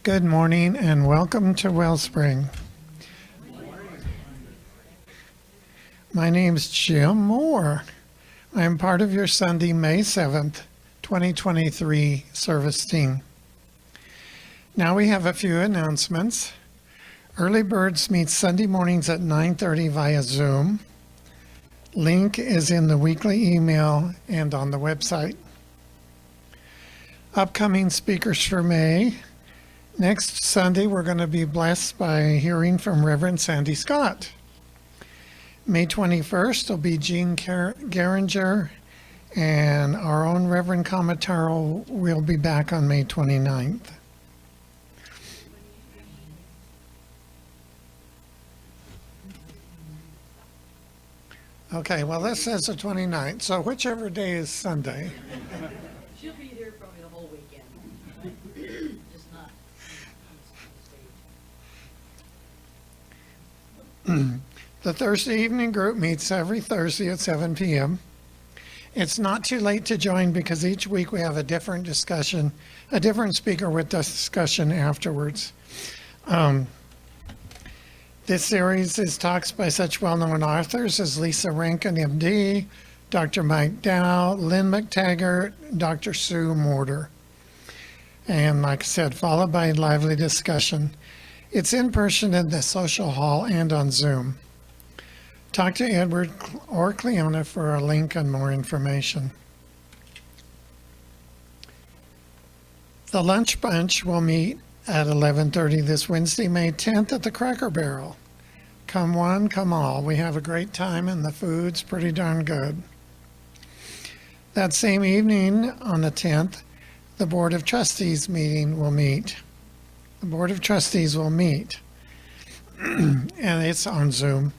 Good morning and welcome to Wellspring. My name's Jim Moore. I am part of your Sunday, May 7th, 2023 service team. Now we have a few announcements. Early Birds meets Sunday mornings at 9:30 via Zoom. Link is in the weekly email and on the website. Upcoming speakers for May. Next Sunday, we're going to be blessed by hearing from Reverend Sandy Scott. May 21st will be Jean Geringer, and our own Reverend Comataro will be back on May 29th. Okay, well, this says the 29th, so whichever day is Sunday. She'll be here probably the whole weekend. Just not. The Thursday evening group meets every Thursday at 7 p.m. It's not too late to join because each week we have a different discussion, a different speaker with discussion afterwards. This series is talks by such well-known authors as Lisa Rankin, MD, Dr. Mike Dow, Lynn McTaggart, Dr. Sue Morter. And like I said, followed by lively discussion. It's in person in the social hall and on Zoom. Talk to Edward or Cleona for a link and more information. The Lunch Bunch will meet at 11:30 this Wednesday, May 10th at the Cracker Barrel. Come one, come all. We have a great time and the food's pretty darn good. That same evening on the 10th, the Board of Trustees meeting will meet. The Board of Trustees will meet, and it's on Zoom.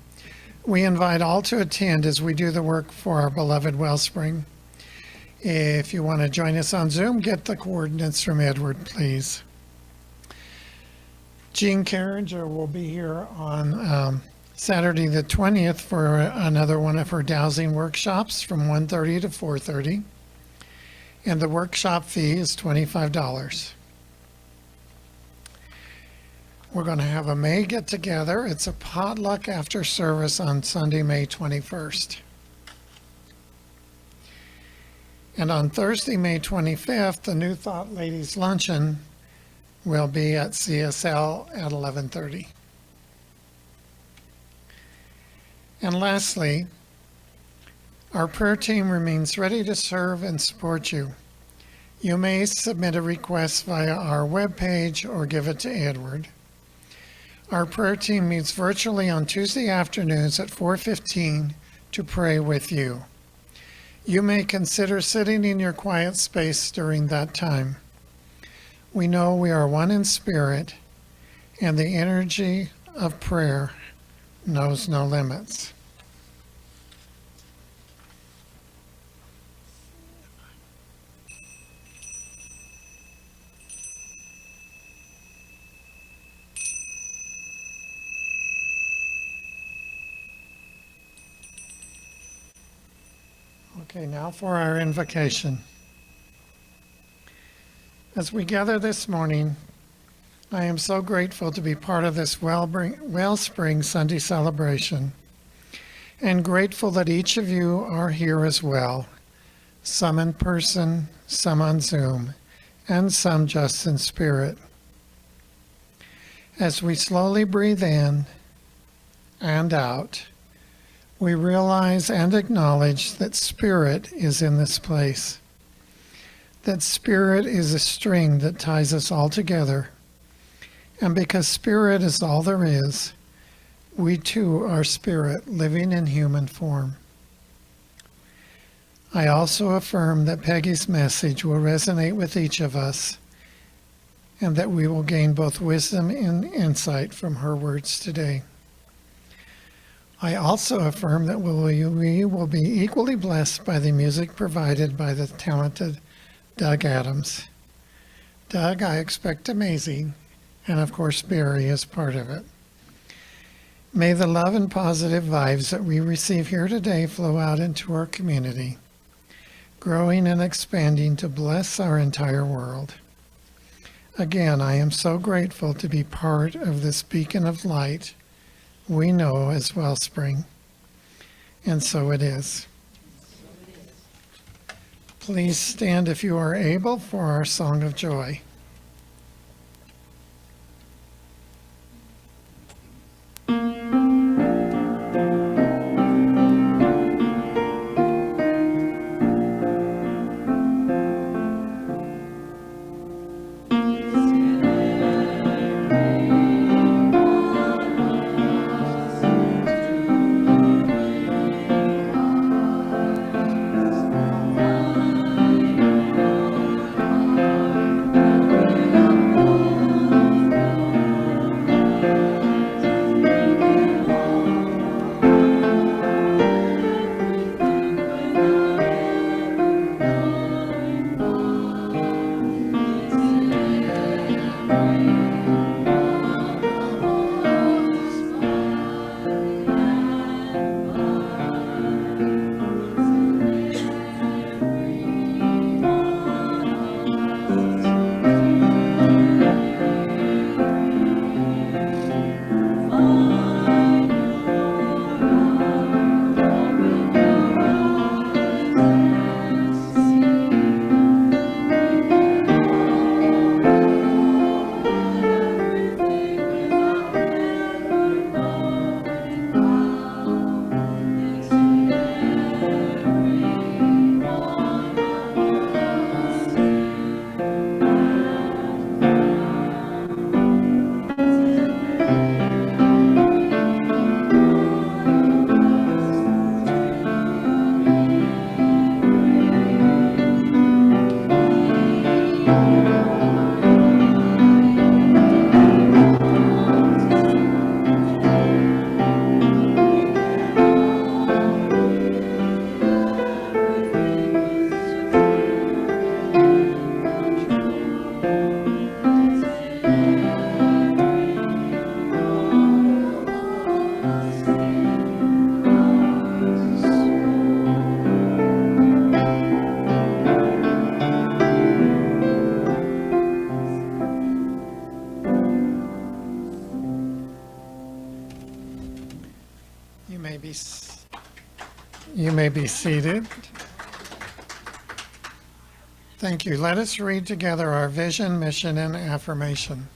We invite all to attend as we do the work for our beloved Wellspring. If you want to join us on Zoom, get the coordinates from Edward, please. Jean Carringer will be here on Saturday the 20th for another one of her dowsing workshops from 1:30 to 4:30. And the workshop fee is $25. We're going to have a May get-together. It's a potluck after service on Sunday, May 21st. And on Thursday, May 25th, the New Thought Ladies Luncheon will be at CSL at 11:30. And lastly, our prayer team remains ready to serve and support you. You may submit a request via our webpage or give it to Edward. Our prayer team meets virtually on Tuesday afternoons at 4:15 to pray with you. You may consider sitting in your quiet space during that time. We know we are one in spirit, and the energy of prayer knows no limits. Okay, now for our invocation. As we gather this morning, I am so grateful to be part of this Wellspring Sunday celebration, and grateful that each of you are here as well, some in person, some on Zoom, and some just in spirit. As we slowly breathe in and out, we realize and acknowledge that Spirit is in this place. That Spirit is a string that ties us all together. And because Spirit is all there is, we too are Spirit living in human form. I also affirm that Peggy's message will resonate with each of us, and that we will gain both wisdom and insight from her words today. I also affirm that we will be equally blessed by the music provided by the talented Doug Adamz. Doug, I expect amazing, and of course Barry is part of it. May the love and positive vibes that we receive here today flow out into our community, growing and expanding to bless our entire world. Again, I am so grateful to be part of this beacon of light we know as Wellspring. And so it is. Please stand if you are able for our song of joy. You may be seated. Thank you. Let us read together our vision, mission, and affirmation.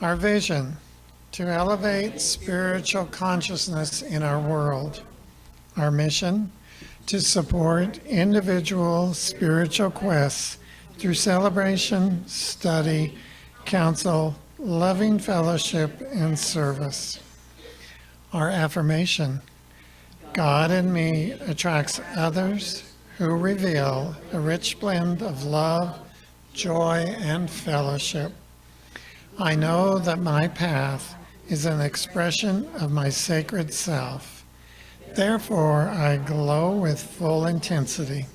Our vision: to elevate spiritual consciousness in our world. Our mission: to support individual spiritual quests through celebration, study, counsel, loving fellowship, and service. Our affirmation: God in me attracts others who reveal a rich blend of love, joy, and fellowship. I know that my path is an expression of my sacred self. Therefore, I glow with full intensity.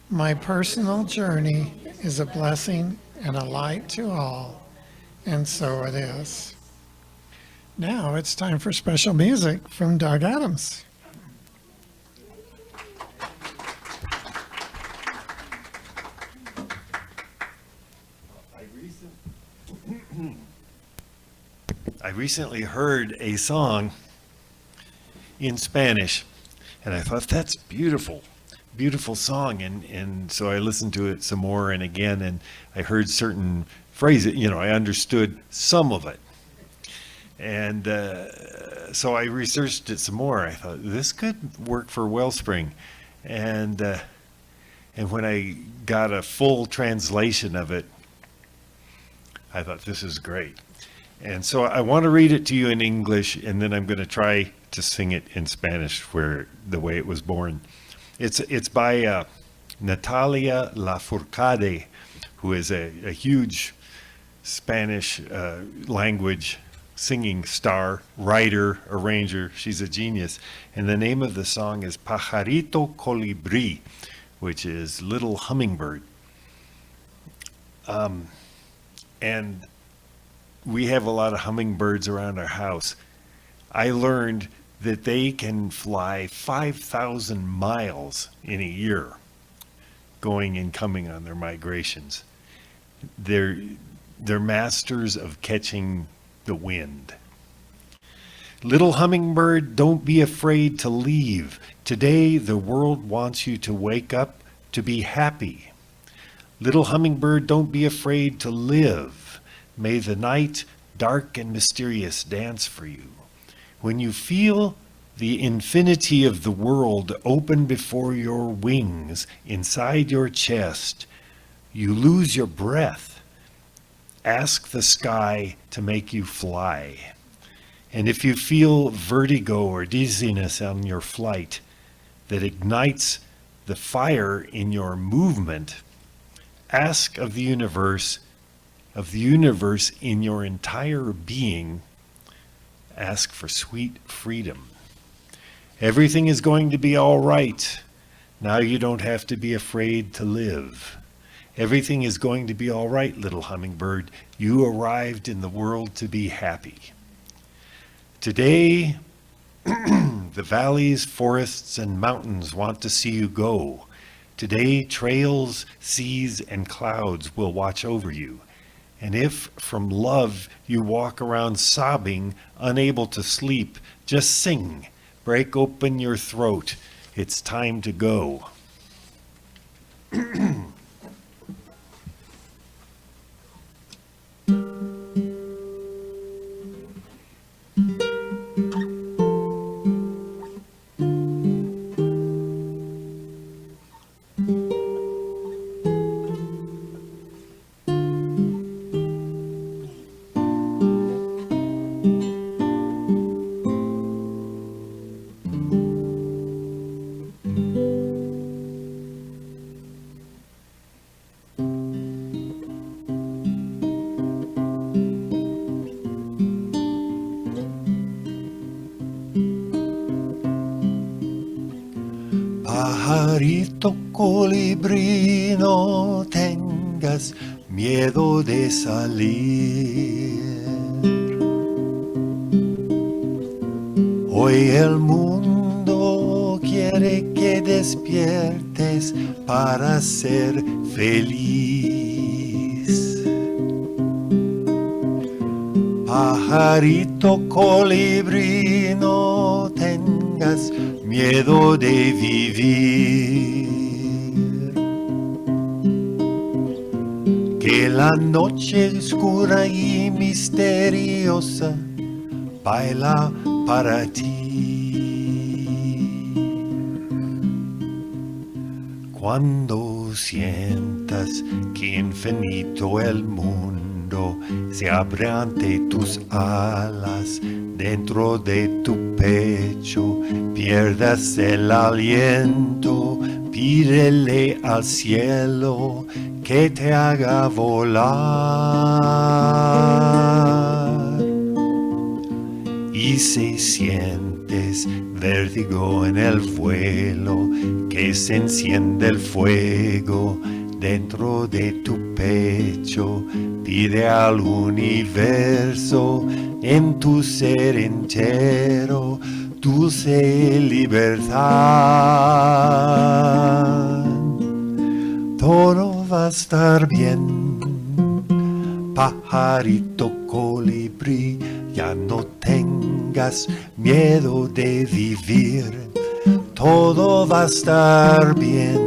My personal journey is a blessing and a light to all, and so it is. Now it's time for special music from Doug Adamz. I recently heard a song in Spanish, and I thought, that's beautiful, beautiful song. And so I listened to it some more and again, and I heard certain phrases, I understood some of it. And so I researched it some more. I thought, this could work for Wellspring. And when I got a full translation of it, I thought, this is great. And so I want to read it to you in English, and then I'm going to try to sing it in Spanish, where the way it was born. It's by Natalia Lafourcade, who is a huge Spanish language singing star, writer, arranger. She's a genius. And the name of the song is Pajarito Colibrí, which is little hummingbird. And we have a lot of hummingbirds around our house. I learned that they can fly 5,000 miles in a year, going and coming on their migrations. They're masters of catching the wind. Little hummingbird, don't be afraid to leave. Today the world wants you to wake up to be happy. Little hummingbird, don't be afraid to live. May the night, dark and mysterious, dance for you. When you feel the infinity of the world open before your wings, inside your chest, you lose your breath. Ask the sky to make you fly. And if you feel vertigo or dizziness on your flight that ignites the fire in your movement, ask of the universe in your entire being, ask for sweet freedom. Everything is going to be all right. Now you don't have to be afraid to live. Everything is going to be all right, little hummingbird. You arrived in the world to be happy. Today, the valleys, forests, and mountains want to see you go. Today, trails, seas, and clouds will watch over you. And if from love you walk around sobbing, unable to sleep, just sing. Break open your throat. It's time to go. Pajarito colibrí, no tengas miedo de salir. Hoy el mundo quiere que despiertes para ser feliz. Pajarito colibrí, no tengas miedo de vivir. Que la noche oscura y misteriosa baila para ti. Cuando sientas que infinito el mundo se abre ante tus alas, dentro de tu pecho pierdas el aliento, pídele al cielo que te haga volar. Y si sientes vértigo en el vuelo, que se enciende el fuego dentro de tu pecho, pide al universo en tu ser entero dulce libertad. Todo va a estar bien, pajarito colibrí, ya no tengas miedo de vivir. Todo va a estar bien,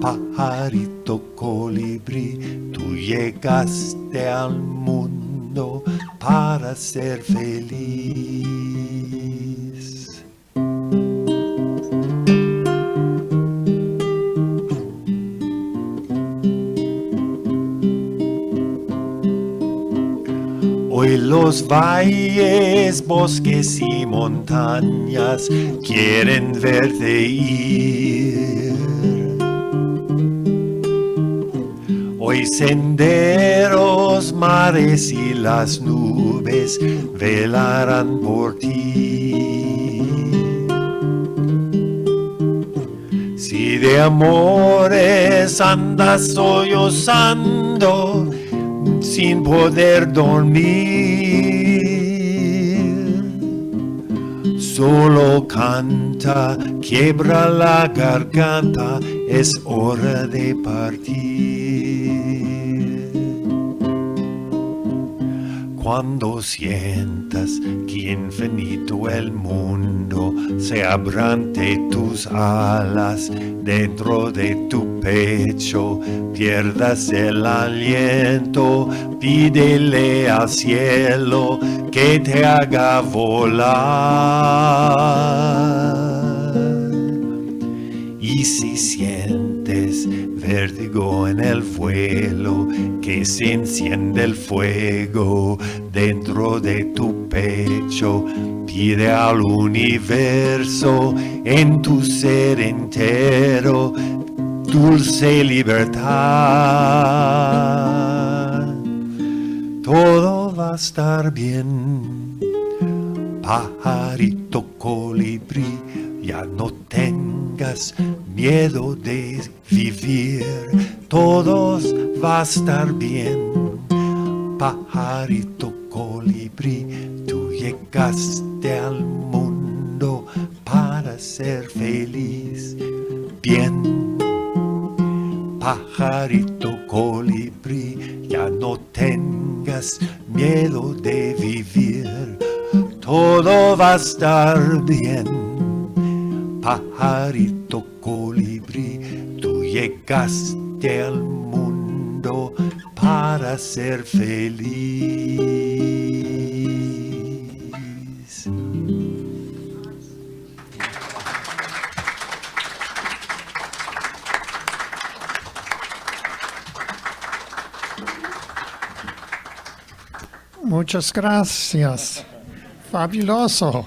pajarito colibrí, tú llegaste al mundo para ser feliz. Hoy los valles, bosques y montañas quieren verte ir. Hoy senderos, mares y las nubes velarán por ti. Si de amores andas sollozando sin poder dormir, solo canta, quiebra la garganta, es hora de partir. Cuando sientas que infinito el mundo, se abran tus alas dentro de tu pecho, pierdas el aliento, pídele al cielo que te haga volar. Y si sientes vértigo en el vuelo, que se enciende el fuego dentro de tu pecho, pide al universo en tu ser entero dulce libertad. Todo va a estar bien, pajarito colibrí, ya no tengas miedo de vivir, todo va a estar bien, pajarito colibrí, tú llegaste al mundo para ser feliz. Bien, pajarito colibrí, ya no tengas miedo de vivir, todo va a estar bien. Pajarito colibrí, tú llegaste al mundo para ser feliz. Muchas gracias. Fabuloso.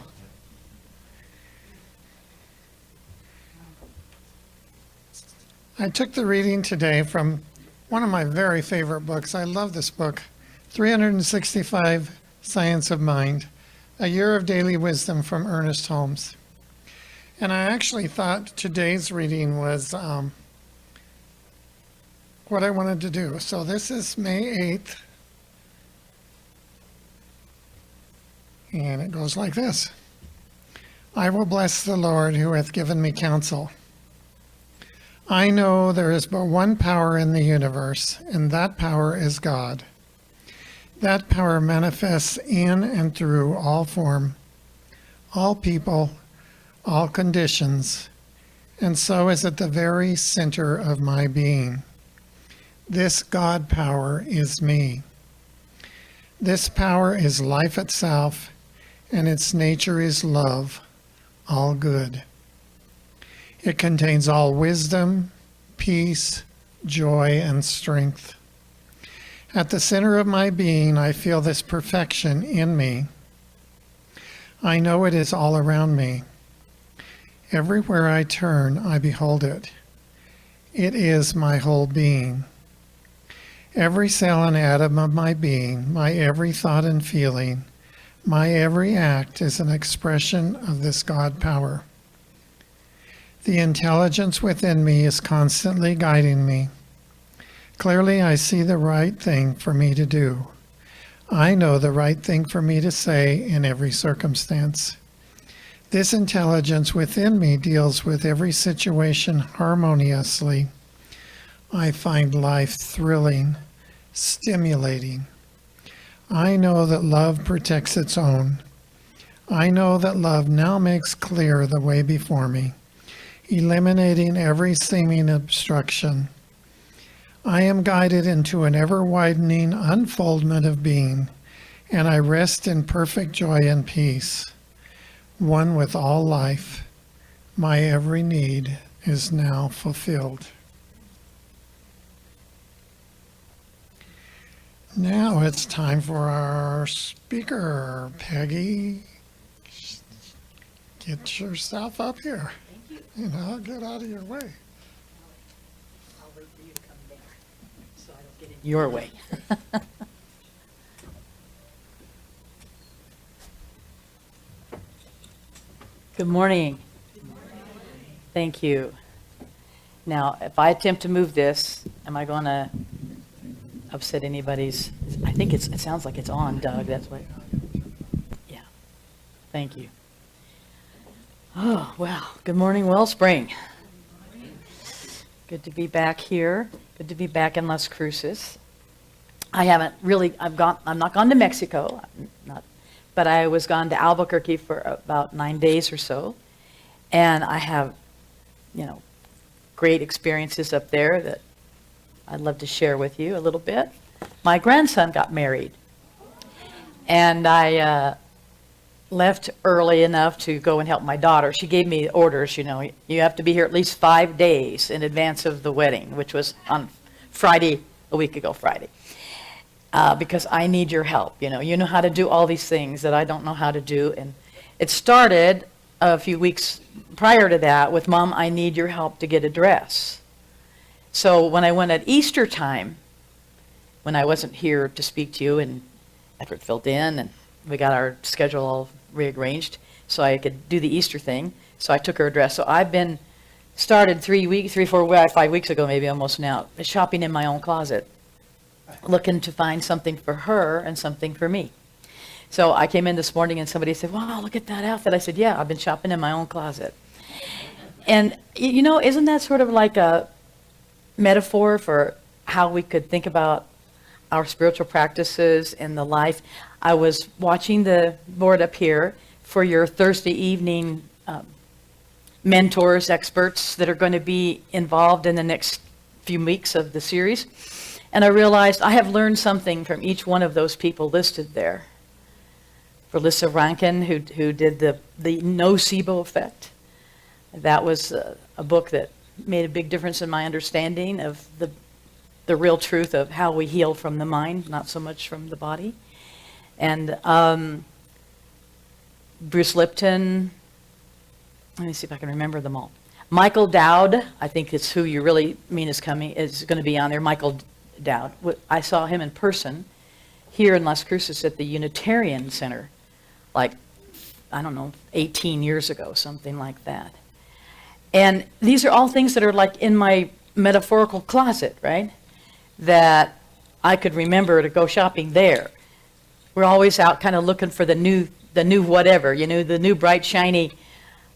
I took the reading today from one of my very favorite books. I love this book, 365 Science of Mind, A Year of Daily Wisdom from Ernest Holmes. And I actually thought today's reading was what I wanted to do. So this is May 8th. And it goes like this. I will bless the Lord who hath given me counsel. I know there is but one power in the universe, and that power is God. That power manifests in and through all form, all people, all conditions, and so is at the very center of my being. This God power is me. This power is life itself, and its nature is love, all good. It contains all wisdom, peace, joy, and strength. At the center of my being, I feel this perfection in me. I know it is all around me. Everywhere I turn, I behold it. It is my whole being. Every cell and atom of my being, my every thought and feeling, my every act is an expression of this God power. The intelligence within me is constantly guiding me. Clearly, I see the right thing for me to do. I know the right thing for me to say in every circumstance. This intelligence within me deals with every situation harmoniously. I find life thrilling, stimulating. I know that love protects its own. I know that love now makes clear the way before me, eliminating every seeming obstruction. I am guided into an ever-widening unfoldment of being, and I rest in perfect joy and peace. One with all life, my every need is now fulfilled. Now it's time for our speaker, Peggy. Get yourself up here. And I'll get out of your way. I'll wait for you to come back, so I don't get in your way. Good morning. Thank you. Now, if I attempt to move this, am I going to upset anybody's? I think it sounds like it's on, Doug. That's what. Yeah. Thank you. Oh, well, good morning, Wellspring. Good to be back here. Good to be back in Las Cruces. I haven't really, I'm not gone to Mexico, but I was gone to Albuquerque for about 9 days or so. And I have, great experiences up there that I'd love to share with you a little bit. My grandson got married, and I left early enough to go and help my daughter. She gave me orders, you have to be here at least 5 days in advance of the wedding, which was on Friday, a week ago Friday, because I need your help. You know how to do all these things that I don't know how to do. And it started a few weeks prior to that with, Mom, I need your help to get a dress. So when I went at Easter time, when I wasn't here to speak to you, and Edward filled in, and we got our schedule all rearranged so I could do the Easter thing. So I took her a dress. So I've been started 5 weeks ago, maybe almost now, shopping in my own closet, looking to find something for her and something for me. So I came in this morning and somebody said, wow, look at that outfit. I said, yeah, I've been shopping in my own closet. And, isn't that sort of like a metaphor for how we could think about our spiritual practices and the life? I was watching the board up here for your Thursday evening mentors, experts that are going to be involved in the next few weeks of the series. And I realized I have learned something from each one of those people listed there. For Lissa Rankin, who did the nocebo effect. That was a book that made a big difference in my understanding of the real truth of how we heal from the mind, not so much from the body. And Bruce Lipton, let me see if I can remember them all. Michael Dowd, I think it's who you really mean is going to be on there. Michael Dowd. I saw him in person here in Las Cruces at the Unitarian Center, 18 years ago, something like that. And these are all things that are like in my metaphorical closet, right? That I could remember to go shopping there. We're always out kind of looking for the new whatever, the new bright, shiny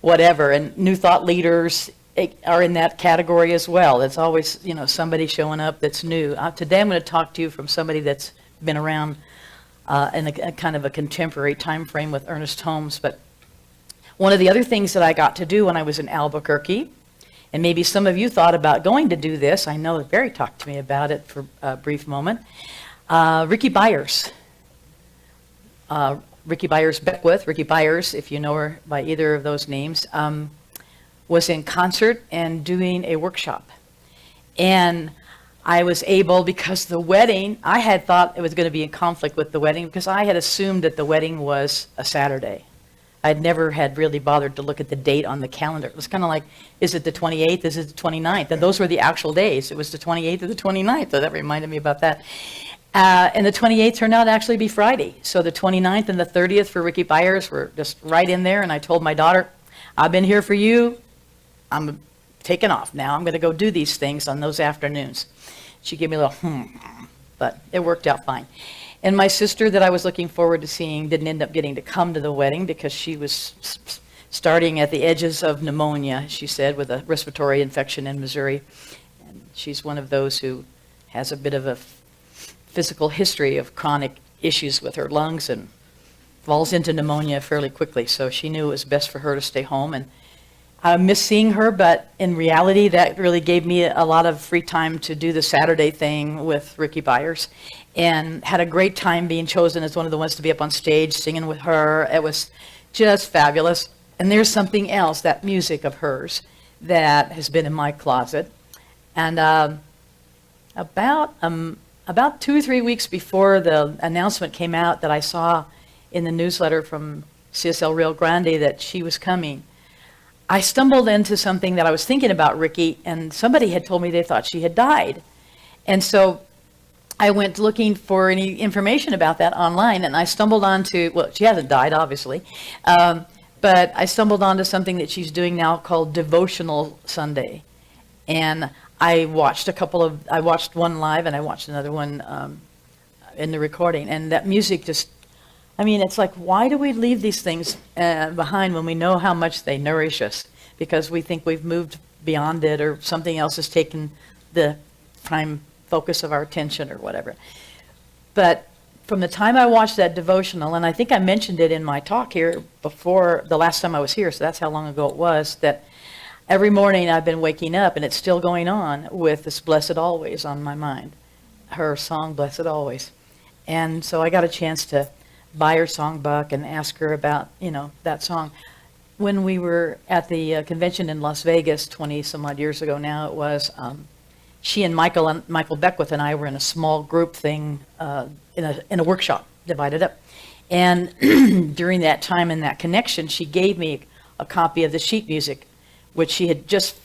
whatever. And new thought leaders are in that category as well. It's always, somebody showing up that's new. Today I'm going to talk to you from somebody that's been around in a kind of a contemporary time frame with Ernest Holmes. But one of the other things that I got to do when I was in Albuquerque, and maybe some of you thought about going to do this, I know that Barry talked to me about it for a brief moment, Ricky Byers. Ricky Byers Beckwith, Ricky Byers, if you know her by either of those names, was in concert and doing a workshop. And I was able, because the wedding, I had thought it was going to be in conflict with the wedding because I had assumed that the wedding was a Saturday. I'd never had really bothered to look at the date on the calendar. It was kind of like, is it the 28th? Is it the 29th? And those were the actual days. It was the 28th or the 29th. So that reminded me about that. And the 28th turned out to actually be Friday. So the 29th and the 30th for Ricky Byers were just right in there. And I told my daughter, I've been here for you. I'm taking off now. I'm going to go do these things on those afternoons. She gave me a little, but it worked out fine. And my sister that I was looking forward to seeing didn't end up getting to come to the wedding because she was starting at the edges of pneumonia, she said, with a respiratory infection in Missouri. And she's one of those who has a bit of a physical history of chronic issues with her lungs and falls into pneumonia fairly quickly. So she knew it was best for her to stay home. And I miss seeing her, but in reality, that really gave me a lot of free time to do the Saturday thing with Ricky Byers, and had a great time being chosen as one of the ones to be up on stage singing with her. It was just fabulous. And there's something else, that music of hers, that has been in my closet. And about 2 or 3 weeks before the announcement came out that I saw in the newsletter from CSL Rio Grande that she was coming, I stumbled into something that I was thinking about Ricky, and somebody had told me they thought she had died. And so I went looking for any information about that online, and I stumbled onto, well, she hasn't died, obviously, but I stumbled onto something that she's doing now called Devotional Sunday. And I watched one live, and I watched another one in the recording, and that music just I mean, it's like, why do we leave these things behind when we know how much they nourish us? Because we think we've moved beyond it, or something else has taken the prime focus of our attention or whatever. But from the time I watched that devotional, and I think I mentioned it in my talk here before the last time I was here, so that's how long ago it was, that every morning I've been waking up, and it's still going on, with this Blessed Always on my mind. Her song, Blessed Always. And so I got a chance to buy her songbook and ask her about, that song. When we were at the convention in Las Vegas 20 some odd years ago now, it was, she and Michael Beckwith and I were in a small group thing in a workshop, divided up. And during that time in that connection, she gave me a copy of the sheet music, which she had just,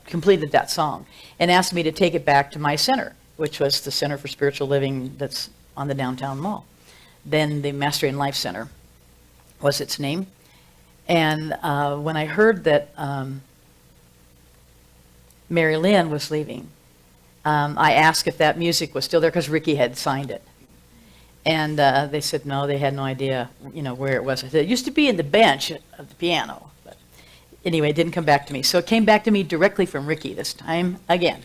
completed that song, and asked me to take it back to my center, which was the Center for Spiritual Living that's on the downtown mall. Then the Mastery in Life Center was its name. And when I heard that Mary Lynn was leaving, I asked if that music was still there, because Ricky had signed it. And they said no, they had no idea, where it was. I said, it used to be in the bench of the piano. But anyway, it didn't come back to me. So it came back to me directly from Ricky this time again.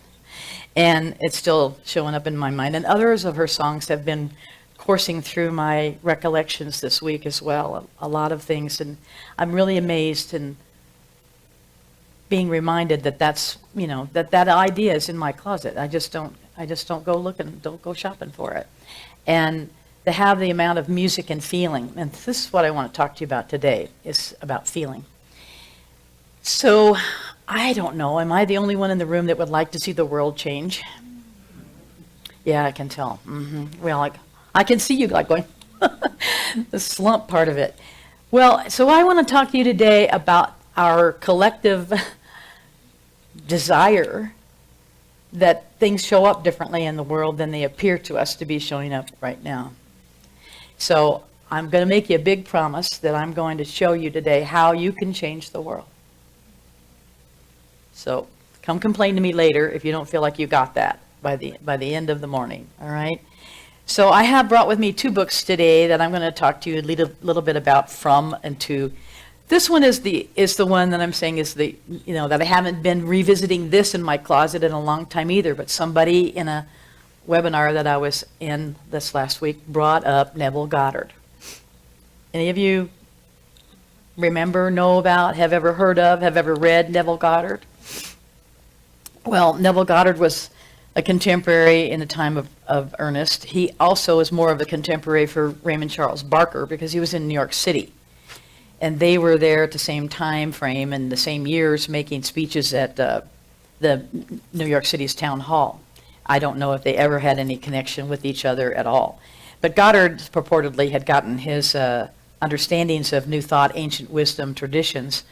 And it's still showing up in my mind. And others of her songs have been coursing through my recollections this week as well. A lot of things. And I'm really amazed and being reminded that that's, that idea is in my closet. I just don't go looking, don't go shopping for it. And to have the amount of music and feeling, and this is what I want to talk to you about today, is about feeling. So, I don't know, am I the only one in the room that would like to see the world change? Yeah, I can tell. Well, I can see you going, the slump part of it. Well, so I want to talk to you today about our collective desire that things show up differently in the world than they appear to us to be showing up right now. So I'm going to make you a big promise that I'm going to show you today how you can change the world. So come complain to me later if you don't feel like you got that by the end of the morning, all right? So I have brought with me 2 books today that I'm going to talk to you a little bit about, from and to. This one is the one that I'm saying is the, that I haven't been revisiting this in my closet in a long time either, but somebody in a webinar that I was in this last week brought up Neville Goddard. Any of you remember, know about, have ever heard of, have ever read Neville Goddard? Well, Neville Goddard was a contemporary in the time of Ernest. He also is more of a contemporary for Raymond Charles Barker, because he was in New York City. And they were there at the same time frame and the same years making speeches at the New York City's town hall. I don't know if they ever had any connection with each other at all. But Goddard purportedly had gotten his understandings of New Thought, ancient wisdom traditions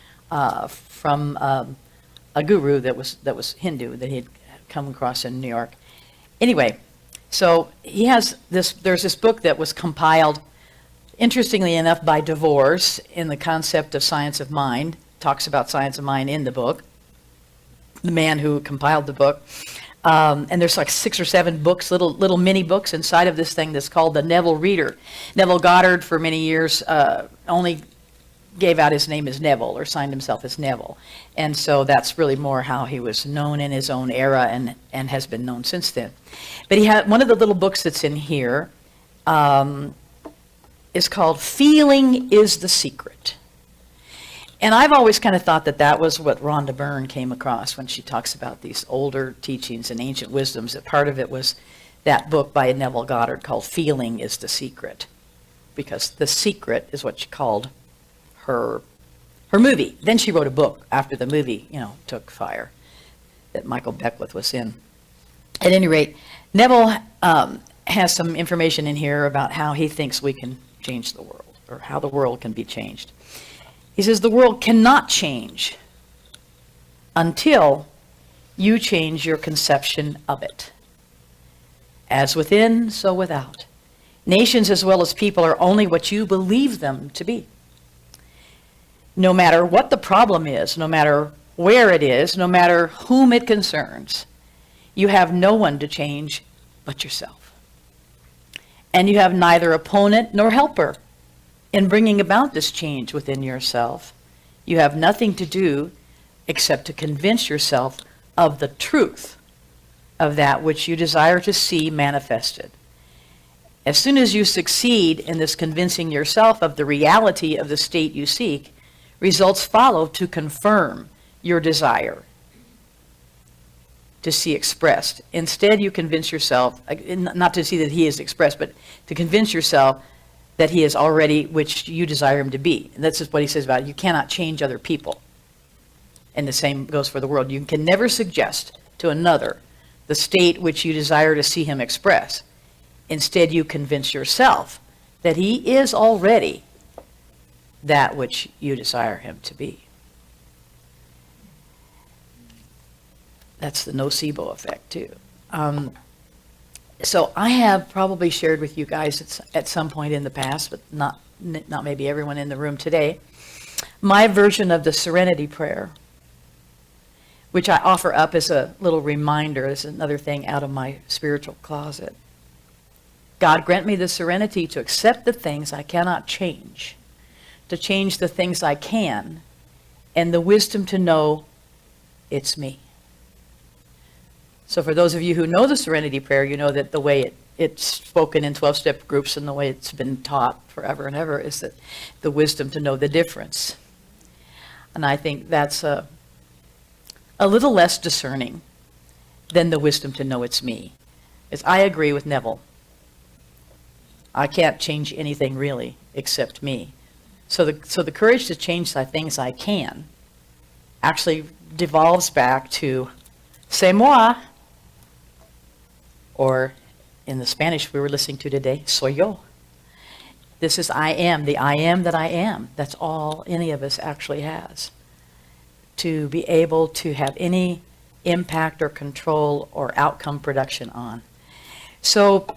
from a guru that was Hindu that he had come across in New York. Anyway, so he has there's this book that was compiled, interestingly enough, by DeVos in the concept of science of mind. Talks about science of mind in the book, the man who compiled the book. And there's like 6 or 7 books, little mini books inside of this thing that's called the Neville Reader. Neville Goddard for many years only gave out his name as Neville, or signed himself as Neville. And so that's really more how he was known in his own era, and has been known since then. But he had one of the little books that's in here is called Feeling is the Secret. And I've always kind of thought that was what Rhonda Byrne came across when she talks about these older teachings and ancient wisdoms, that part of it was that book by Neville Goddard called Feeling is the Secret, because the secret is what she called her movie. Then she wrote a book after the movie, took fire, that Michael Beckwith was in. At any rate, Neville has some information in here about how he thinks we can change the world, or how the world can be changed. He says the world cannot change until you change your conception of it. As within, so without. Nations as well as people are only what you believe them to be. No matter what the problem is, no matter where it is, no matter whom it concerns, you have no one to change but yourself. And you have neither opponent nor helper in bringing about this change within yourself, you have nothing to do except to convince yourself of the truth of that which you desire to see manifested. As soon as you succeed in this convincing yourself of the reality of the state you seek, results follow to confirm your desire to see expressed. Instead, you convince yourself, not to see that he is expressed, but to convince yourself that he is already which you desire him to be. And that's just what he says about it. You cannot change other people. And the same goes for the world. You can never suggest to another the state which you desire to see him express. Instead, you convince yourself that he is already that which you desire him to be. That's the nocebo effect, too. So I have probably shared with you guys at some point in the past, but not maybe everyone in the room today, my version of the serenity prayer, which I offer up as a little reminder. This is another thing out of my spiritual closet. God, grant me the serenity to accept the things I cannot change, to change the things I can, and the wisdom to know it's me. So for those of you who know the serenity prayer, you know that the way it's spoken in 12-step groups and the way it's been taught forever and ever is that the wisdom to know the difference. And I think that's a little less discerning than the wisdom to know it's me. As I agree with Neville. I can't change anything really except me. So the courage to change the things I can actually devolves back to c'est moi, or in the Spanish we were listening to today, soy yo. This is I am, the I am that I am. That's all any of us actually has. To be able to have any impact or control or outcome production on. So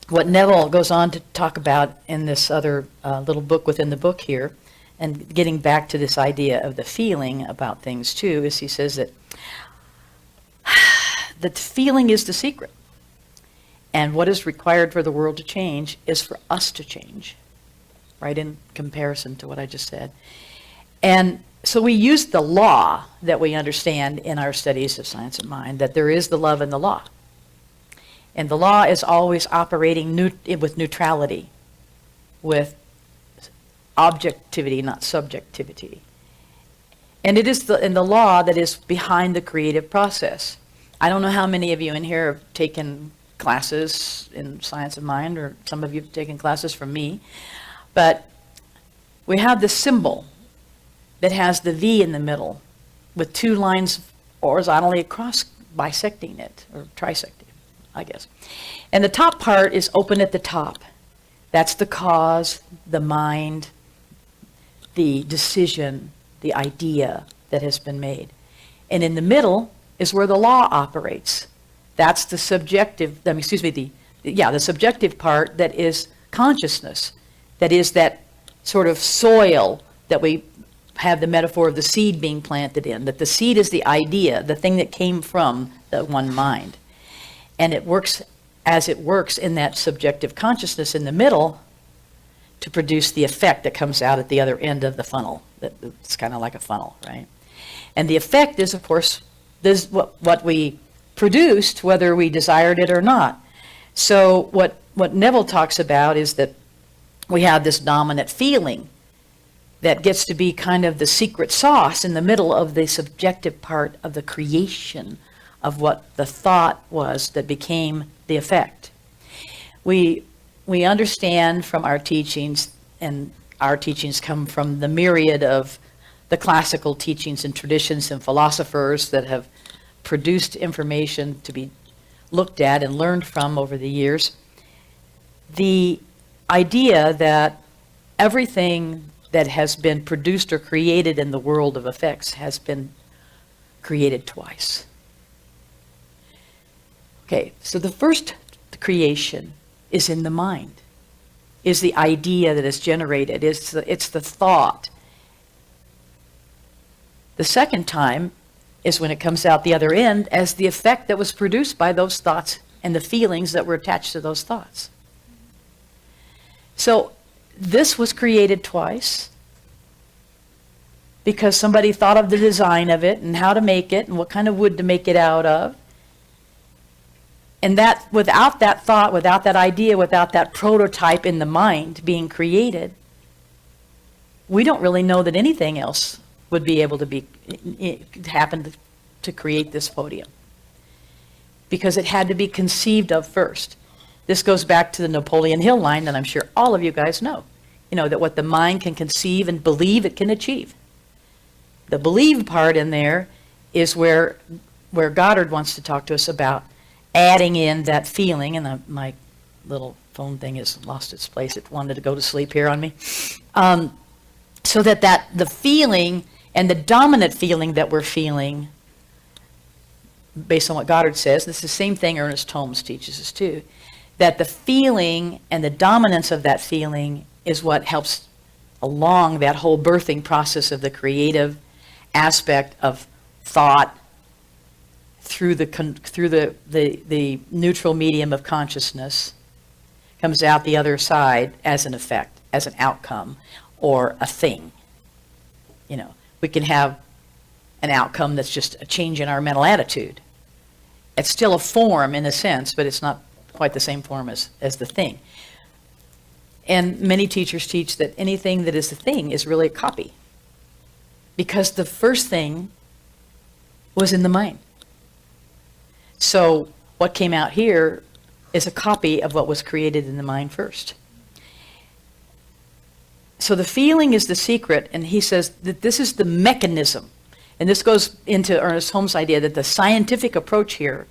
what Neville goes on to talk about in this other little book within the book here, and getting back to this idea of the feeling about things too, is he says that the feeling is the secret. And what is required for the world to change is for us to change, right, in comparison to what I just said. And so we use the law that we understand in our studies of science of mind, that there is the love and the law. And the law is always operating with neutrality, with objectivity, not subjectivity. And it is in the law that is behind the creative process. I don't know how many of you in here have taken classes in science of mind, or some of you have taken classes from me, but we have this symbol that has the V in the middle with two lines horizontally across, bisecting it, or trisecting, I guess. And the top part is open at the top. That's the cause, the mind, the decision, the idea that has been made. And in the middle is where the law operates. That's the subjective, the subjective part that is consciousness. That is that sort of soil that we have the metaphor of the seed being planted in, that the seed is the idea, the thing that came from the one mind. And it works as it works in that subjective consciousness in the middle to produce the effect that comes out at the other end of the funnel. It's kind of like a funnel, right? And the effect is, of course, this what we produced, whether we desired it or not. So what Neville talks about is that we have this dominant feeling that gets to be kind of the secret sauce in the middle of the subjective part of the creation of what the thought was that became the effect. We understand from our teachings, and our teachings come from the myriad of the classical teachings and traditions and philosophers that have produced information to be looked at and learned from over the years. The idea that everything that has been produced or created in the world of effects has been created twice. Okay, so the first creation is in the mind, is the idea that is generated, it's the thought. The second time is when it comes out the other end as the effect that was produced by those thoughts and the feelings that were attached to those thoughts. So this was created twice because somebody thought of the design of it and how to make it and what kind of wood to make it out of. And that, without that thought, without that idea, without that prototype in the mind being created, we don't really know that anything else would be able to be happen to create this podium, because it had to be conceived of first. This goes back to the Napoleon Hill line that I'm sure all of you guys know. You know, that what the mind can conceive and believe it can achieve. The believe part in there is where Goddard wants to talk to us about adding in that feeling, and my little phone thing has lost its place. It wanted to go to sleep here on me. So that the feeling and the dominant feeling that we're feeling, based on what Goddard says, this is the same thing Ernest Holmes teaches us too, that the feeling and the dominance of that feeling is what helps along that whole birthing process of the creative aspect of thought through the neutral medium of consciousness, comes out the other side as an effect, as an outcome, or a thing. You know, we can have an outcome that's just a change in our mental attitude. It's still a form in a sense, but it's not quite the same form as the thing. And many teachers teach that anything that is a thing is really a copy, because the first thing was in the mind. So what came out here is a copy of what was created in the mind first. So the feeling is the secret, and he says that this is the mechanism. And this goes into Ernest Holmes' idea that the scientific approach here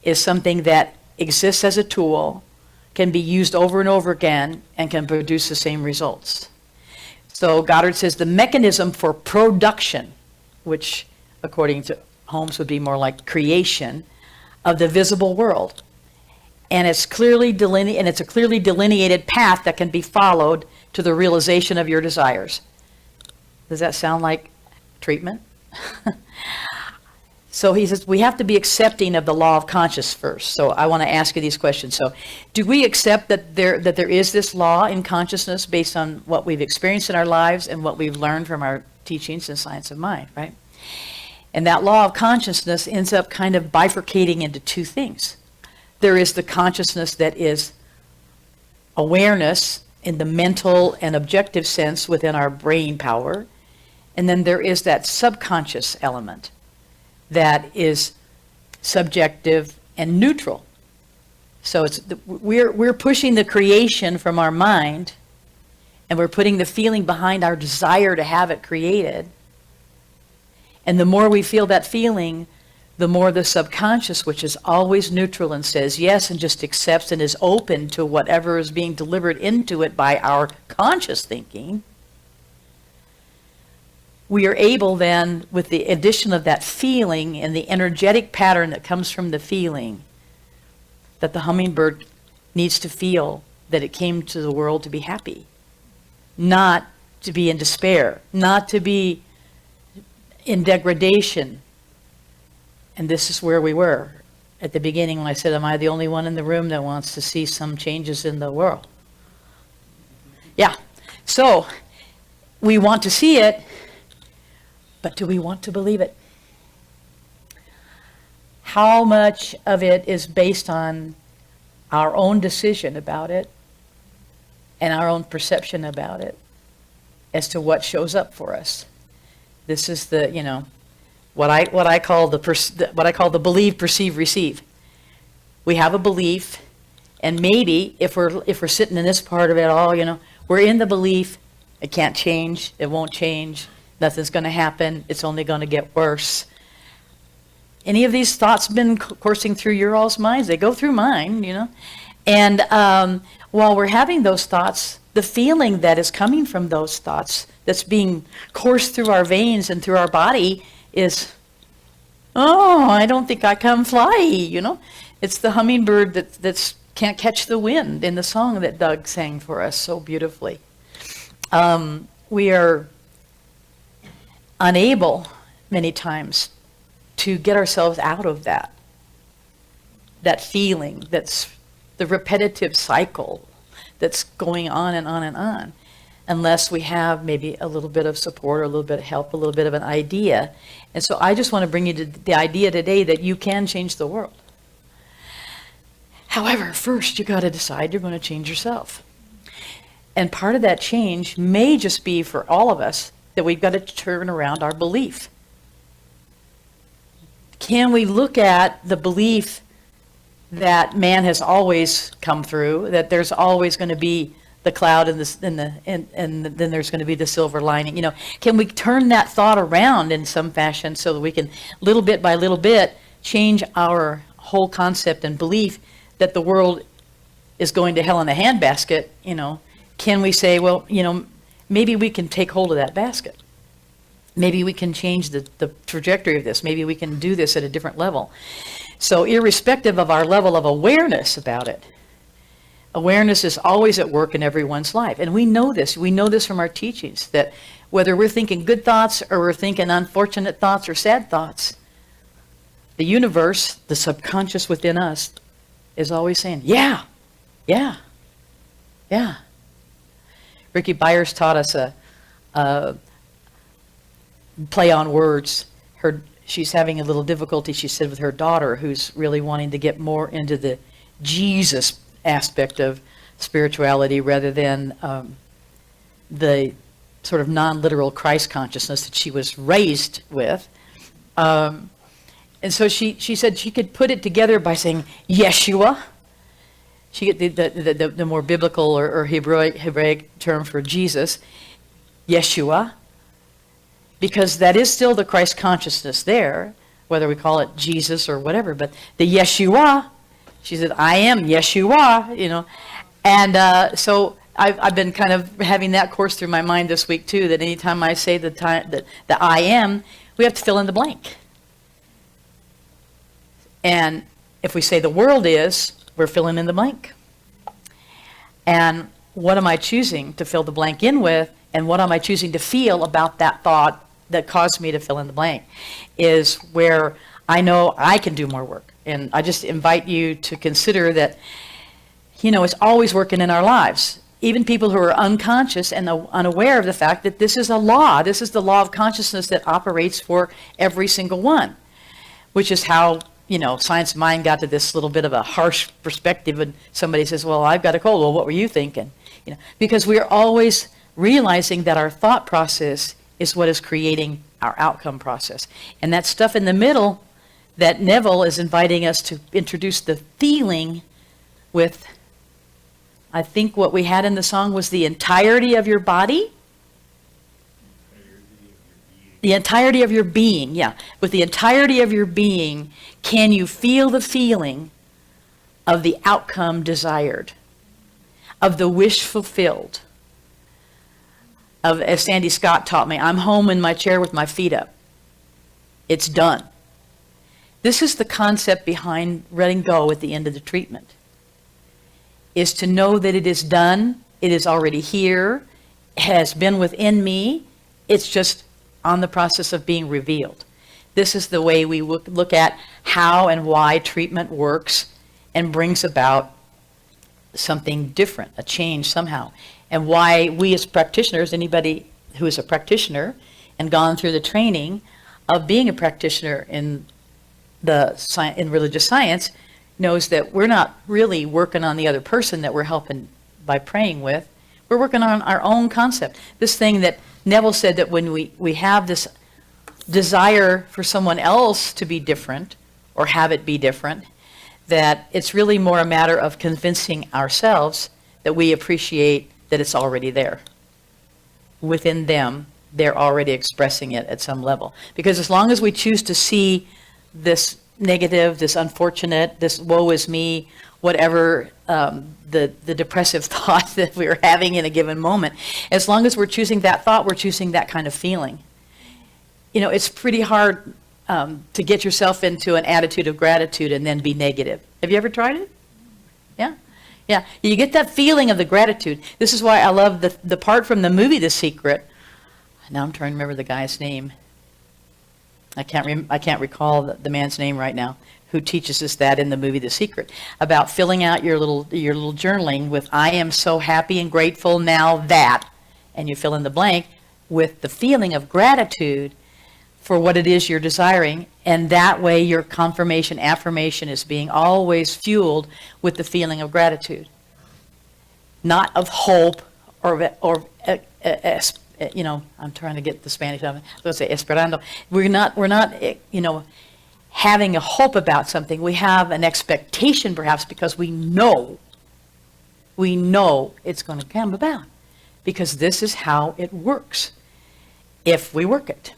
is something that exists as a tool, can be used over and over again, and can produce the same results. So Goddard says the mechanism for production, which according to Holmes would be more like creation, of the visible world. And it's a clearly delineated path that can be followed to the realization of your desires. Does that sound like treatment? So he says we have to be accepting of the law of conscious first. So I want to ask you these questions. So do we accept that there is this law in consciousness based on what we've experienced in our lives and what we've learned from our teachings in science of mind, right? And that law of consciousness ends up kind of bifurcating into two things. There is the consciousness that is awareness in the mental and objective sense within our brain power. And then there is that subconscious element that is subjective and neutral. So we're pushing the creation from our mind, and we're putting the feeling behind our desire to have it created. And the more we feel that feeling, the more the subconscious, which is always neutral and says yes and just accepts and is open to whatever is being delivered into it by our conscious thinking, we are able then, with the addition of that feeling and the energetic pattern that comes from the feeling, that the hummingbird needs to feel that it came to the world to be happy, not to be in despair, not to be in degradation. And this is where we were at the beginning when I said, am I the only one in the room that wants to see some changes in the world? Yeah. So we want to see it, but do we want to believe it? How much of it is based on our own decision about it and our own perception about it as to what shows up for us? This is the, you know, what I call the believe, perceive, receive. We have a belief, and maybe if we're sitting in this part of it all, you know, we're in the belief, it can't change, it won't change, nothing's going to happen, it's only going to get worse. Any of these thoughts been coursing through your all's minds? They go through mine, you know. And while we're having those thoughts, the feeling that is coming from those thoughts that's being coursed through our veins and through our body is, oh, I don't think I can fly, you know. It's the hummingbird that's can't catch the wind in the song that Doug sang for us so beautifully. We are unable many times to get ourselves out of that feeling, that's the repetitive cycle that's going on and on and on, unless we have maybe a little bit of support or a little bit of help, a little bit of an idea. And so I just want to bring you to the idea today that you can change the world. However, first you got to decide you're going to change yourself. And part of that change may just be for all of us that we've got to turn around our belief. Can we look at the belief that man has always come through, that there's always going to be the cloud and then there's going to be the silver lining? You know, can we turn that thought around in some fashion so that we can, little bit by little bit, change our whole concept and belief that the world is going to hell in a handbasket? You know, can we say, well, you know, maybe we can take hold of that basket. Maybe we can change the trajectory of this. Maybe we can do this at a different level. So irrespective of our level of awareness about it, awareness is always at work in everyone's life. And we know this. We know this from our teachings, that whether we're thinking good thoughts or we're thinking unfortunate thoughts or sad thoughts, the universe, the subconscious within us, is always saying, yeah, yeah, yeah. Ricky Byers taught us a play on words. She's having a little difficulty, she said, with her daughter, who's really wanting to get more into the Jesus aspect of spirituality rather than the sort of non-literal Christ consciousness that she was raised with. And so she said she could put it together by saying Yeshua. She get the more biblical or Hebraic term for Jesus, Yeshua, because that is still the Christ consciousness there, whether we call it Jesus or whatever. But the Yeshua, she said, I am Yeshua, you know. And so I've been kind of having that course through my mind this week too, that anytime I say the I am, we have to fill in the blank. And if we say the world is, we're filling in the blank. And what am I choosing to fill the blank in with, and what am I choosing to feel about that thought that caused me to fill in the blank, is where I know I can do more work. And I just invite you to consider that, you know, it's always working in our lives. Even people who are unconscious and unaware of the fact that this is a law. This is the law of consciousness that operates for every single one, which is how, you know, science of mind got to this little bit of a harsh perspective. And somebody says, well, I've got a cold. Well, what were you thinking? You know, because we're always realizing that our thought process is what is creating our outcome process. And that stuff in the middle that Neville is inviting us to introduce the feeling with, I think what we had in the song was the entirety of your body. The entirety of your being, yeah. With the entirety of your being, can you feel the feeling of the outcome desired, of the wish fulfilled, of, as Sandy Scott taught me, I'm home in my chair with my feet up. It's done. This is the concept behind letting go at the end of the treatment, is to know that it is done, it is already here, has been within me, it's just on the process of being revealed. This is the way we look at how and why treatment works and brings about something different, a change somehow. And why we as practitioners, anybody who is a practitioner and gone through the training of being a practitioner in religious science, knows that we're not really working on the other person that we're helping by praying with. We're working on our own concept. This thing that Neville said, that when we have this desire for someone else to be different or have it be different, that it's really more a matter of convincing ourselves that we appreciate that it's already there. Within them, they're already expressing it at some level. Because as long as we choose to see this negative, this unfortunate, this woe is me, whatever the depressive thought that we're having in a given moment, as long as we're choosing that thought, we're choosing that kind of feeling. You know, it's pretty hard to get yourself into an attitude of gratitude and then be negative. Have you ever tried it? Yeah? Yeah. You get that feeling of the gratitude. This is why I love the part from the movie The Secret. Now I'm trying to remember the guy's name. I can't recall the man's name right now, who teaches us that in the movie The Secret, about filling out your little journaling with, I am so happy and grateful now that, and you fill in the blank with the feeling of gratitude for what it is you're desiring, and that way your confirmation, affirmation is being always fueled with the feeling of gratitude, not of hope or I'm trying to get the Spanish out of it. Let's say esperando. We're not having a hope about something. We have an expectation, perhaps, because we know it's going to come about, because this is how it works if we work it.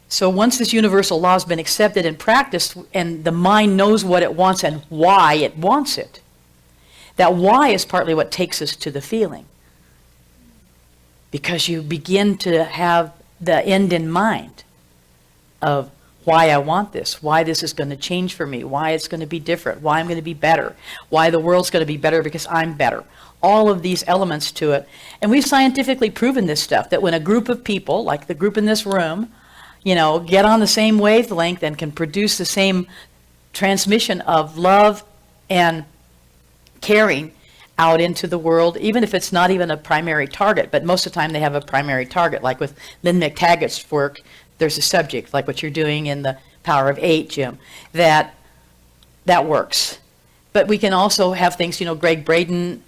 So once this universal law has been accepted and practiced, and the mind knows what it wants and why it wants it, that why is partly what takes us to the feeling. Because you begin to have the end in mind of why I want this, why this is going to change for me, why it's going to be different, why I'm going to be better, why the world's going to be better because I'm better. All of these elements to it. And we've scientifically proven this stuff, that when a group of people, like the group in this room, get on the same wavelength and can produce the same transmission of love and caring out into the world, even if it's not even a primary target, but most of the time they have a primary target. Like with Lynn McTaggart's work, there's a subject, like what you're doing in the Power of 8, Jim, that works. But we can also have things, Greg Braden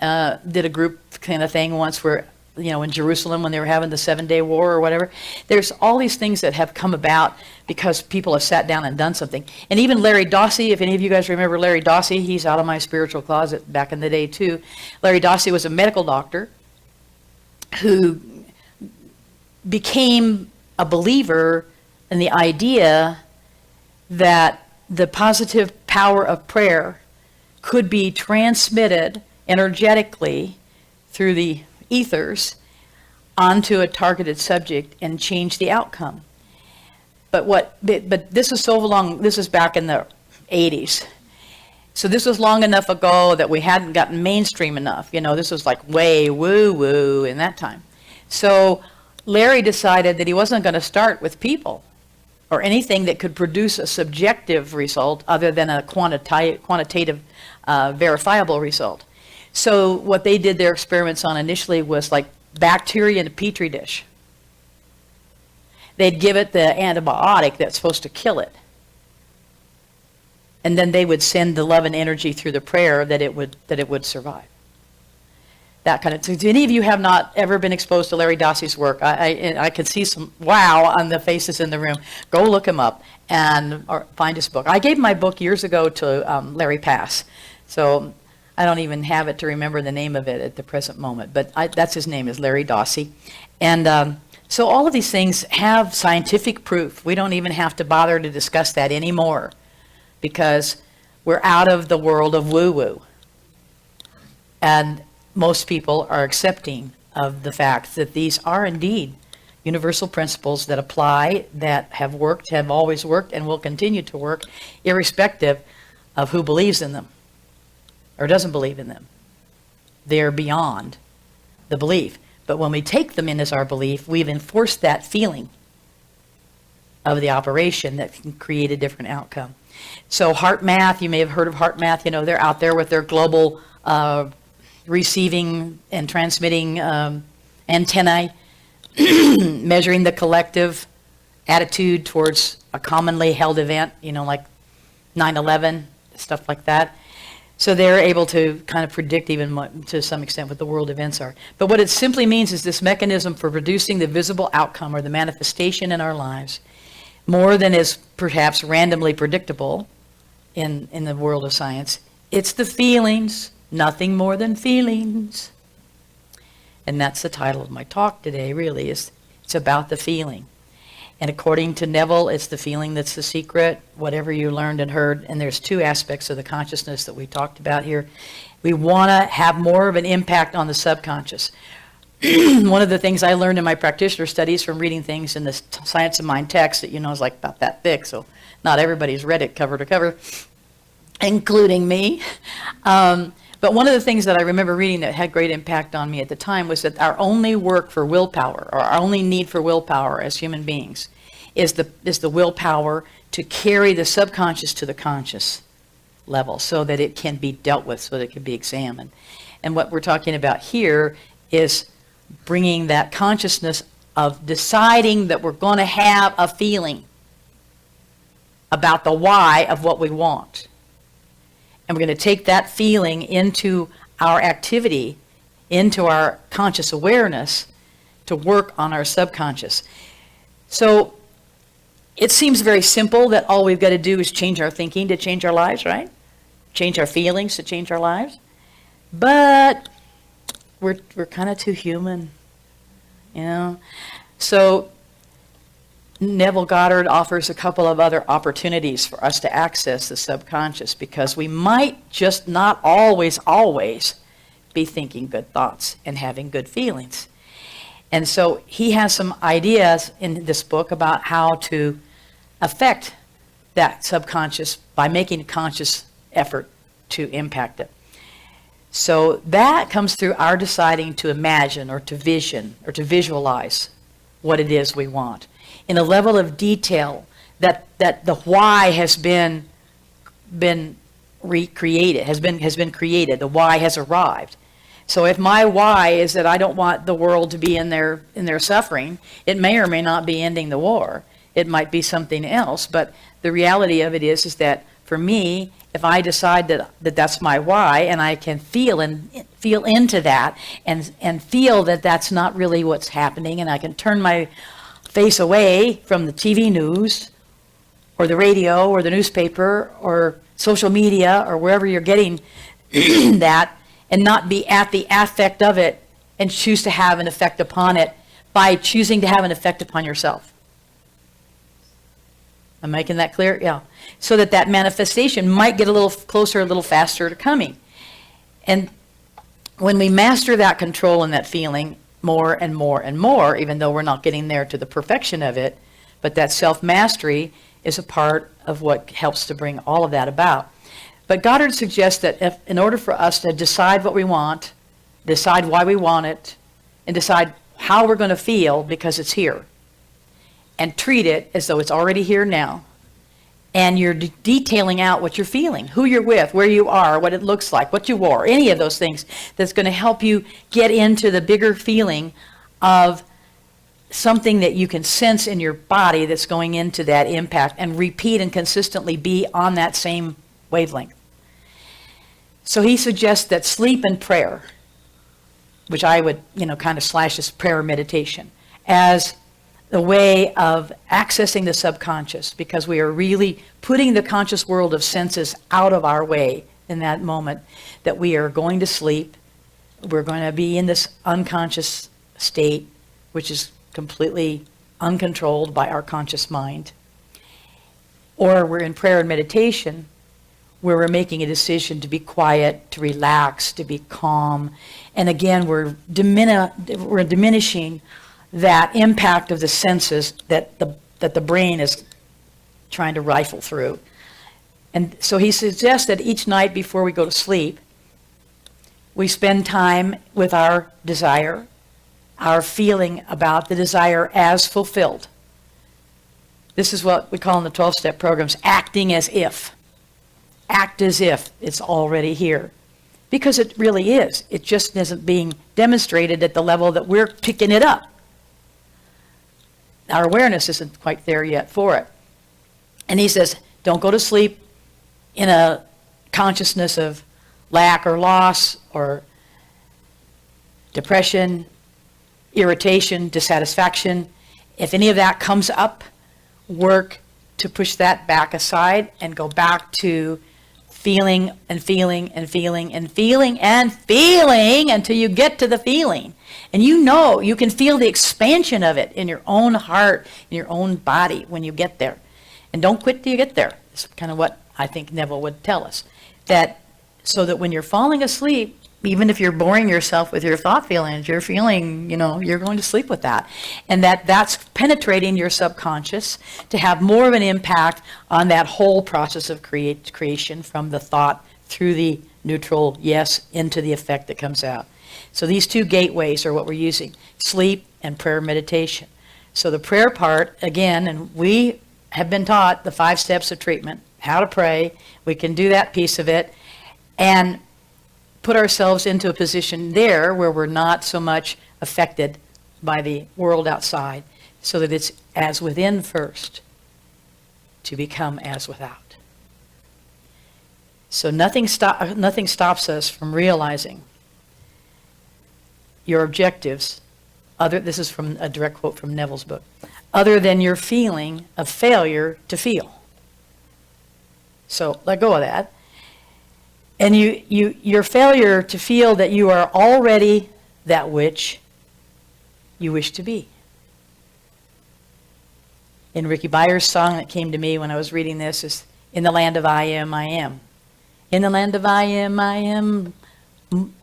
did a group kind of thing once where, in Jerusalem when they were having the 7-day war or whatever. There's all these things that have come about because people have sat down and done something. And even Larry Dossey, if any of you guys remember Larry Dossey, he's out of my spiritual closet back in the day too. Larry Dossey was a medical doctor who became a believer in the idea that the positive power of prayer could be transmitted energetically through the ethers onto a targeted subject and change the outcome. But this is so long, this is back in the 80s. So this was long enough ago that we hadn't gotten mainstream enough. This was like way woo-woo in that time. So Larry decided that he wasn't going to start with people or anything that could produce a subjective result other than a quantitative verifiable result. So what they did their experiments on initially was like bacteria in a petri dish. They'd give it the antibiotic that's supposed to kill it. And then they would send the love and energy through the prayer that it would survive. That kind of thing. Any of you have not ever been exposed to Larry Dossey's work? I could see some wow on the faces in the room. Go look him up or find his book. I gave my book years ago to Larry Pass. So I don't even have it to remember the name of it at the present moment, but that's his name, is Larry Dossey. And so all of these things have scientific proof. We don't even have to bother to discuss that anymore because we're out of the world of woo-woo. And most people are accepting of the fact that these are indeed universal principles that apply, that have worked, have always worked, and will continue to work, irrespective of who believes in them or doesn't believe in them. They're beyond the belief. But when we take them in as our belief, we've enforced that feeling of the operation that can create a different outcome. So heart math, you may have heard of heart math, they're out there with their global receiving and transmitting antennae, measuring the collective attitude towards a commonly held event, like 9/11, stuff like that. So they're able to kind of predict even to some extent what the world events are. But what it simply means is this mechanism for producing the visible outcome or the manifestation in our lives, more than is perhaps randomly predictable in the world of science. It's the feelings, nothing more than feelings. And that's the title of my talk today, really, it's about the feeling. And according to Neville, it's the feeling that's the secret, whatever you learned and heard. And there's two aspects of the consciousness that we talked about here. We want to have more of an impact on the subconscious. One of the things I learned in my practitioner studies from reading things in the Science of Mind text that is like about that thick, so not everybody's read it cover to cover, including me. But one of the things that I remember reading that had great impact on me at the time was that our only work for willpower, or our only need for willpower as human beings, is the willpower to carry the subconscious to the conscious level so that it can be dealt with, so that it can be examined. And what we're talking about here is bringing that consciousness of deciding that we're going to have a feeling about the why of what we want. And we're going to take that feeling into our activity, into our conscious awareness, to work on our subconscious. So it seems very simple that all we've got to do is change our thinking to change our lives, right? Change our feelings to change our lives. But we're kind of too human, you know? So Neville Goddard offers a couple of other opportunities for us to access the subconscious, because we might just not always be thinking good thoughts and having good feelings. And so he has some ideas in this book about how to affect that subconscious by making a conscious effort to impact it. So that comes through our deciding to imagine or to vision or to visualize what it is we want in a level of detail that the why has been recreated, has been created. The why has arrived. So if my why is that I don't want the world to be in their suffering, it may or may not be ending the war. It might be something else, but the reality of it is that for me, if I decide that that's my why, and I can feel into that and feel that that's not really what's happening, and I can turn my face away from the TV news or the radio or the newspaper or social media or wherever you're getting that, and not be at the affect of it and choose to have an effect upon it by choosing to have an effect upon yourself. I'm making that clear? Yeah. So that manifestation might get a little closer, a little faster to coming. And when we master that control and that feeling more and more and more, even though we're not getting there to the perfection of it, but that self-mastery is a part of what helps to bring all of that about. But Goddard suggests that in order for us to decide what we want, decide why we want it, and decide how we're going to feel because it's here, and treat it as though it's already here now, and you're detailing out what you're feeling, who you're with, where you are, what it looks like, what you wore, any of those things that's going to help you get into the bigger feeling of something that you can sense in your body that's going into that impact, and repeat and consistently be on that same wavelength. So he suggests that sleep and prayer, which I would, kind of slash as prayer meditation, as the way of accessing the subconscious, because we are really putting the conscious world of senses out of our way in that moment that we are going to sleep. We're going to be in this unconscious state, which is completely uncontrolled by our conscious mind. Or we're in prayer and meditation, where we're making a decision to be quiet, to relax, to be calm. And again, we're diminishing that impact of the senses that the brain is trying to rifle through. And so he suggests that each night before we go to sleep, we spend time with our desire, our feeling about the desire as fulfilled. This is what we call in the 12-step programs, acting as if. Act as if it's already here. Because it really is. It just isn't being demonstrated at the level that we're picking it up. Our awareness isn't quite there yet for it. And he says, don't go to sleep in a consciousness of lack or loss or depression, irritation, dissatisfaction. If any of that comes up, work to push that back aside and go back to feeling and feeling and feeling and feeling and feeling until you get to the feeling. And you can feel the expansion of it in your own heart, in your own body when you get there. And don't quit till you get there. It's kind of what I think Neville would tell us. So that when you're falling asleep, even if you're boring yourself with your thought feelings, you're feeling, you're going to sleep with that. And that's penetrating your subconscious to have more of an impact on that whole process of creation, from the thought through the neutral yes into the effect that comes out. So these two gateways are what we're using, sleep and prayer meditation. So the prayer part, again, and we have been taught the 5 steps of treatment, how to pray. We can do that piece of it and put ourselves into a position there where we're not so much affected by the world outside, so that it's as within first to become as without. So nothing stops us from realizing your objectives, this is from a direct quote from Neville's book, other than your feeling of failure to feel. So let go of that. And your failure to feel that you are already that which you wish to be. In Ricky Byers' song that came to me when I was reading this is, "In the land of I am, I am. In the land of I am.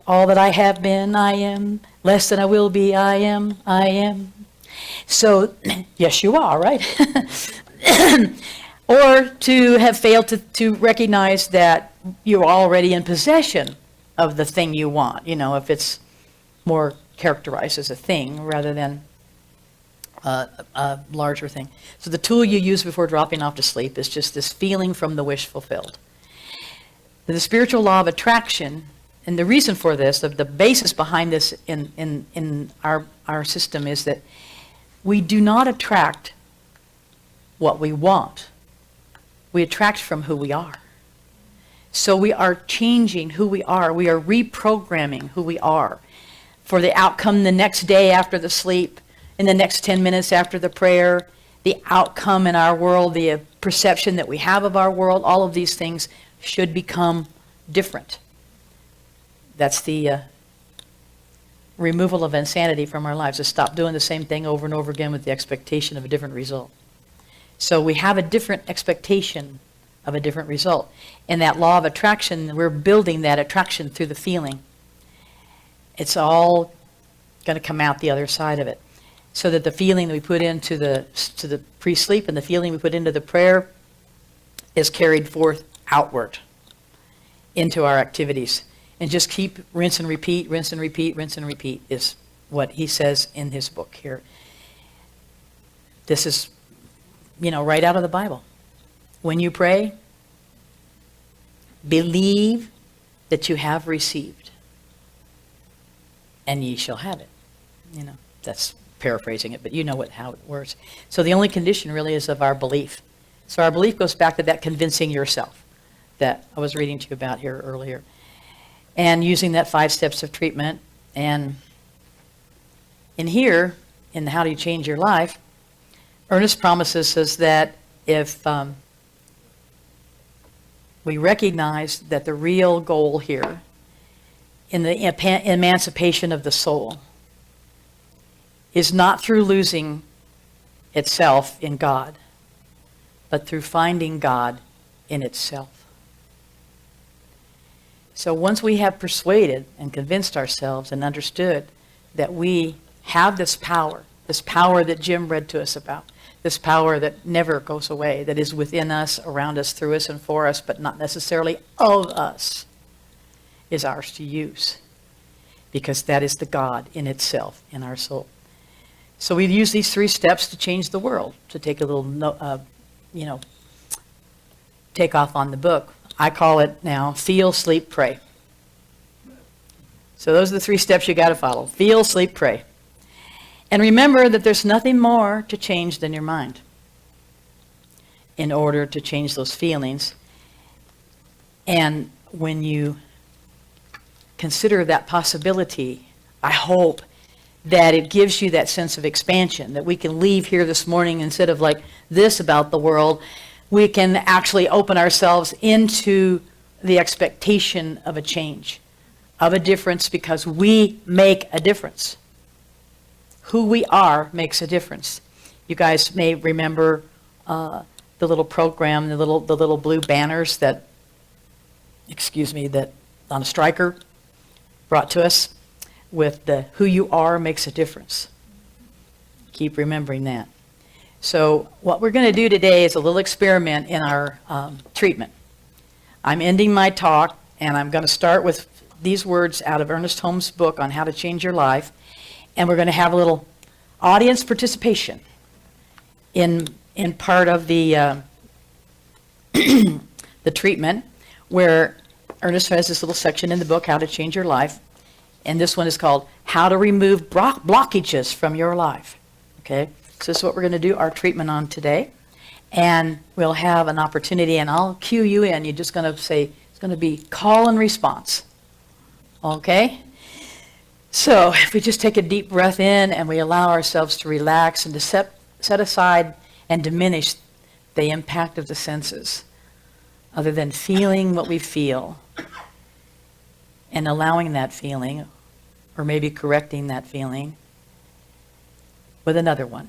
All that I have been, I am. Less than I will be, I am, I am." So, yes, you are, right? Or to have failed to recognize that you're already in possession of the thing you want, if it's more characterized as a thing rather than a larger thing. So the tool you use before dropping off to sleep is just this feeling from the wish fulfilled. The spiritual law of attraction, and the reason for this, the basis behind this in our system is that we do not attract what we want. We attract from who we are. So we are changing who we are. We are reprogramming who we are for the outcome the next day after the sleep, in the next 10 minutes after the prayer, the outcome in our world, the perception that we have of our world. All of these things should become different. That's the removal of insanity from our lives, to stop doing the same thing over and over again with the expectation of a different result. So we have a different expectation of a different result. In that law of attraction, we're building that attraction through the feeling. It's all going to come out the other side of it. So that the feeling that we put into the pre-sleep and the feeling we put into the prayer is carried forth outward into our activities. And just keep rinse and repeat, rinse and repeat, rinse and repeat is what he says in his book here. This is, right out of the Bible. When you pray, believe that you have received, and ye shall have it. That's paraphrasing it, but how it works. So the only condition really is of our belief. So our belief goes back to that convincing yourself that I was reading to you about here earlier. And using that 5 steps of treatment. And in here, in How Do You Change Your Life, Ernest promises us that if we recognize that the real goal here in the emancipation of the soul is not through losing itself in God, but through finding God in itself. So once we have persuaded and convinced ourselves and understood that we have this power that Jim read to us about, this power that never goes away, that is within us, around us, through us, and for us, but not necessarily of us, is ours to use, because that is the God in itself, in our soul. So we use these 3 steps to change the world, to take a little, take off on the book. I call it now feel, sleep, pray. So those are the 3 steps you got to follow. Feel, sleep, pray. And remember that there's nothing more to change than your mind in order to change those feelings. And when you consider that possibility, I hope that it gives you that sense of expansion, that we can leave here this morning instead of like this about the world, we can actually open ourselves into the expectation of a change, of a difference, because we make a difference. Who we are makes a difference. You guys may remember the little program, the little blue banners that on a striker brought to us with the who you are makes a difference. Keep remembering that. So what we're going to do today is a little experiment in our treatment. I'm ending my talk, and I'm going to start with these words out of Ernest Holmes' book on How to Change Your Life, and we're going to have a little audience participation in in part of the the treatment, where Ernest has this little section in the book, How to Change Your Life, and this one is called How to Remove Blockages from Your Life. Okay, so this is what we're going to do our treatment on today, and we'll have an opportunity, and I'll cue you in. You're just going to say, it's going to be call and response. Okay? So if we just take a deep breath in and we allow ourselves to relax and to set aside and diminish the impact of the senses, other than feeling what we feel and allowing that feeling, or maybe correcting that feeling with another one,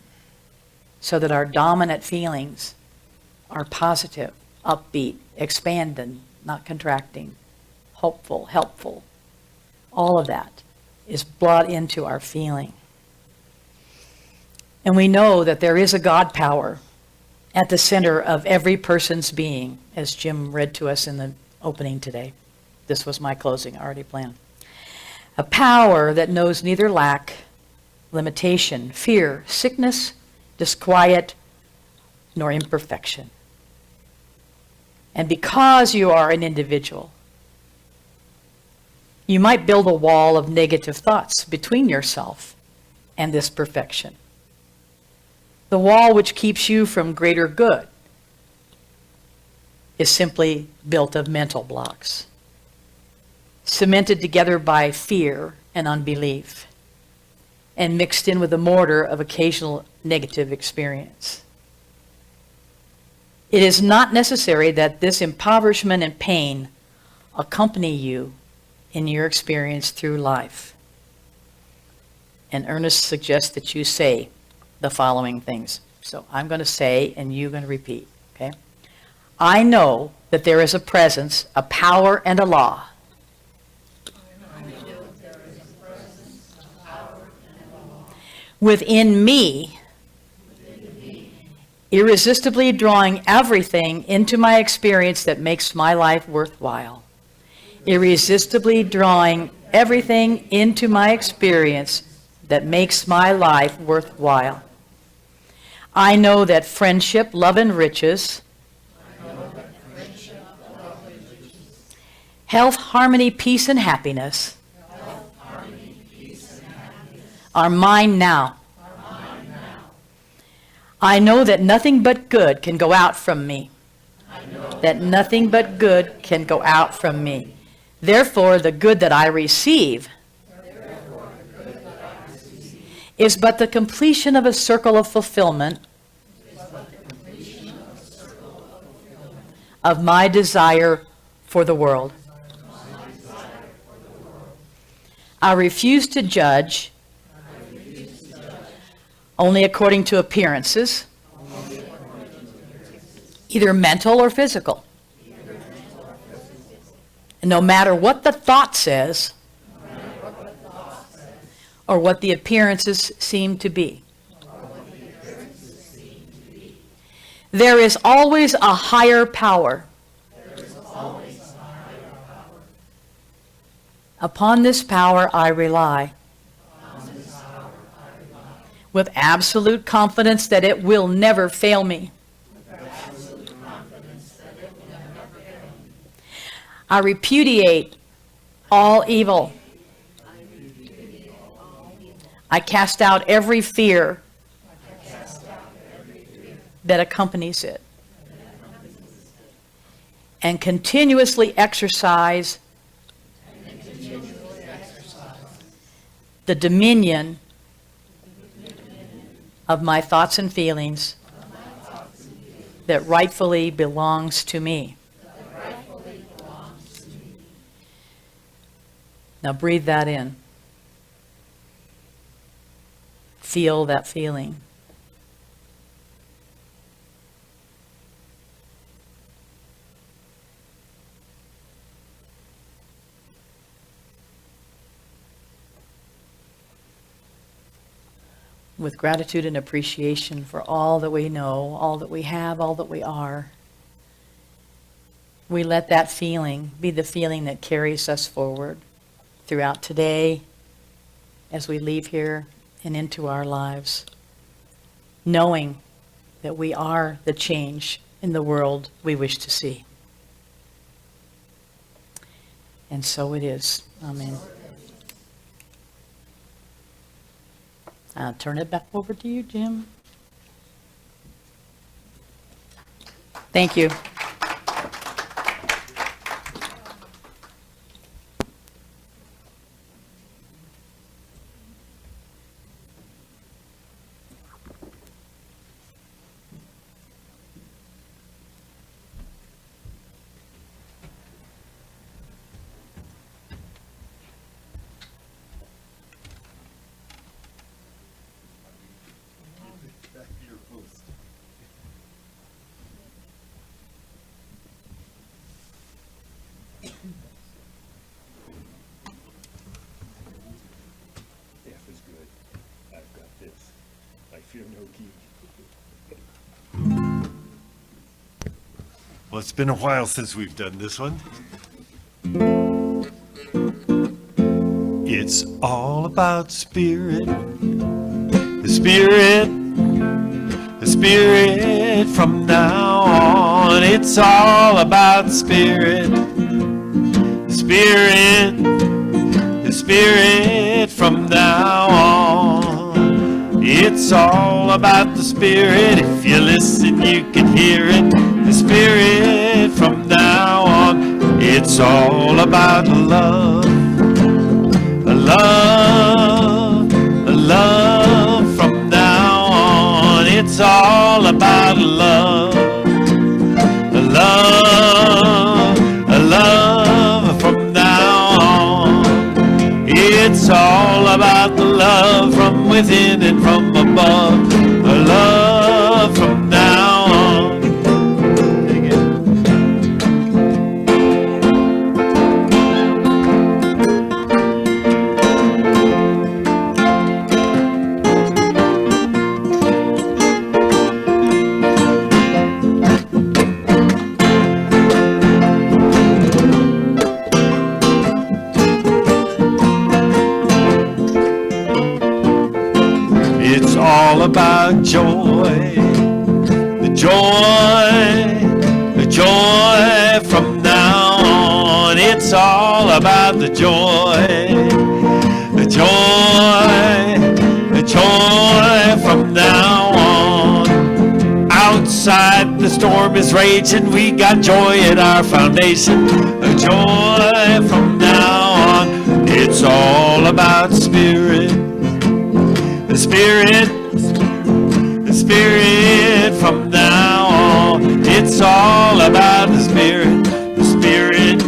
so that our dominant feelings are positive, upbeat, expanding, not contracting, hopeful, helpful. All of that is brought into our feeling. And we know that there is a God power at the center of every person's being, as Jim read to us in the opening today. This was my closing, already planned. A power that knows neither lack, limitation, fear, sickness, disquiet, nor imperfection. And because you are an individual, you might build a wall of negative thoughts between yourself and this perfection. The wall which keeps you from greater good is simply built of mental blocks, cemented together by fear and unbelief, and mixed in with a mortar of occasional negative experience. It is not necessary that this impoverishment and pain accompany you in your experience through life. And Ernest suggests that you say the following things. So I'm going to say, and you're going to repeat, okay? I know that there is a presence, a power, and a law. Within me, irresistibly drawing everything into my experience that makes my life worthwhile. Irresistibly drawing everything into my experience that makes my life worthwhile. I know that friendship, love, and riches, health, harmony, peace, and happiness are mine now. I know that nothing but good can go out from me. That nothing but good can go out from me. Therefore, the good that I receive is but the completion of a circle of fulfillment of my desire for the world. I refuse to judge only according to appearances, either mental or physical. And no matter what the thought says, or what the appearances seem to be, there is always a higher power. Upon this power I rely, with absolute confidence that it will never fail me. I repudiate all evil. I cast out every fear that accompanies it, and continuously exercise the dominion of my thoughts and feelings that rightfully belongs to me. Now breathe that in. Feel that feeling. With gratitude and appreciation for all that we know, all that we have, all that we are, we let that feeling be the feeling that carries us forward throughout today, as we leave here and into our lives, knowing that we are the change in the world we wish to see. And so it is. Amen. I'll turn it back over to you, Jim. Thank you. F is good. I've got this. I fear no key. Well, it's been a while since we've done this one. It's all about spirit. The spirit. The spirit from now on. It's all about spirit. The spirit. The spirit from now on. It's all about the spirit. If you listen, you can hear it. The spirit from now on. It's all about love. A love. A love from now on. It's all about love. A love. A love from now on. It's all about the love from within and from above. A love from now on. Sing it. It's all about joy, the joy from now on. It's all about the joy from now on. Outside the storm is raging, we got joy at our foundation. A joy from now on. It's all about spirit. The spirit from now on. It's all about the spirit, the spirit,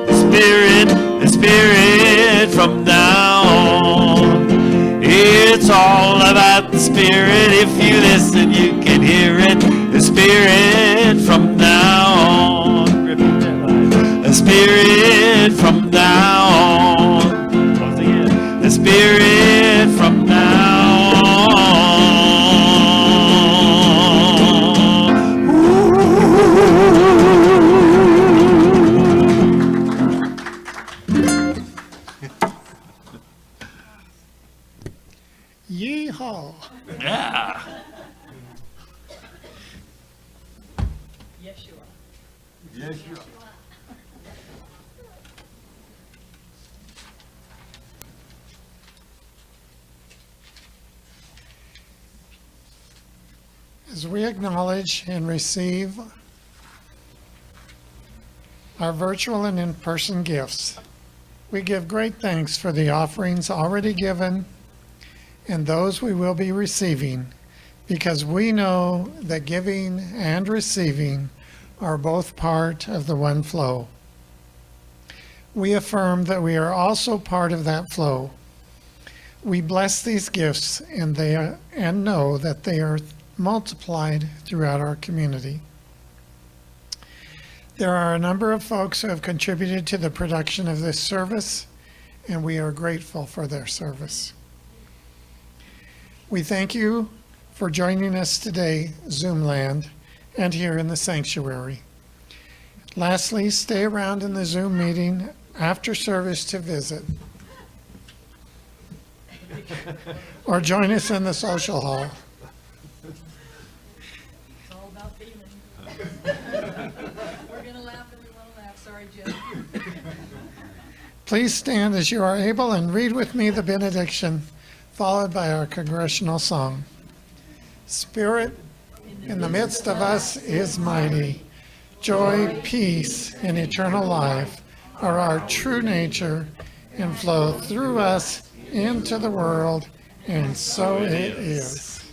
the spirit, the spirit from now on. It's all about the spirit. If you listen, you can hear it. The spirit from now on. Repeat that line. The spirit from now on. Once again. The spirit from now on. Yeehaw. Yeah. Yes, you are. Yes, you are. As we acknowledge and receive our virtual and in-person gifts, we give great thanks for the offerings already given and those we will be receiving, because we know that giving and receiving are both part of the one flow. We affirm that we are also part of that flow. We bless these gifts and know that they are multiplied throughout our community. There are a number of folks who have contributed to the production of this service, and we are grateful for their service. We thank you for joining us today, Zoomland, and here in the sanctuary. Lastly, stay around in the Zoom meeting after service to visit, or join us in the social hall. Please stand as you are able and read with me the benediction, followed by our congregational song. Spirit in the midst of us is mighty. Joy, peace, and eternal life are our true nature and flow through us into the world, and so it is.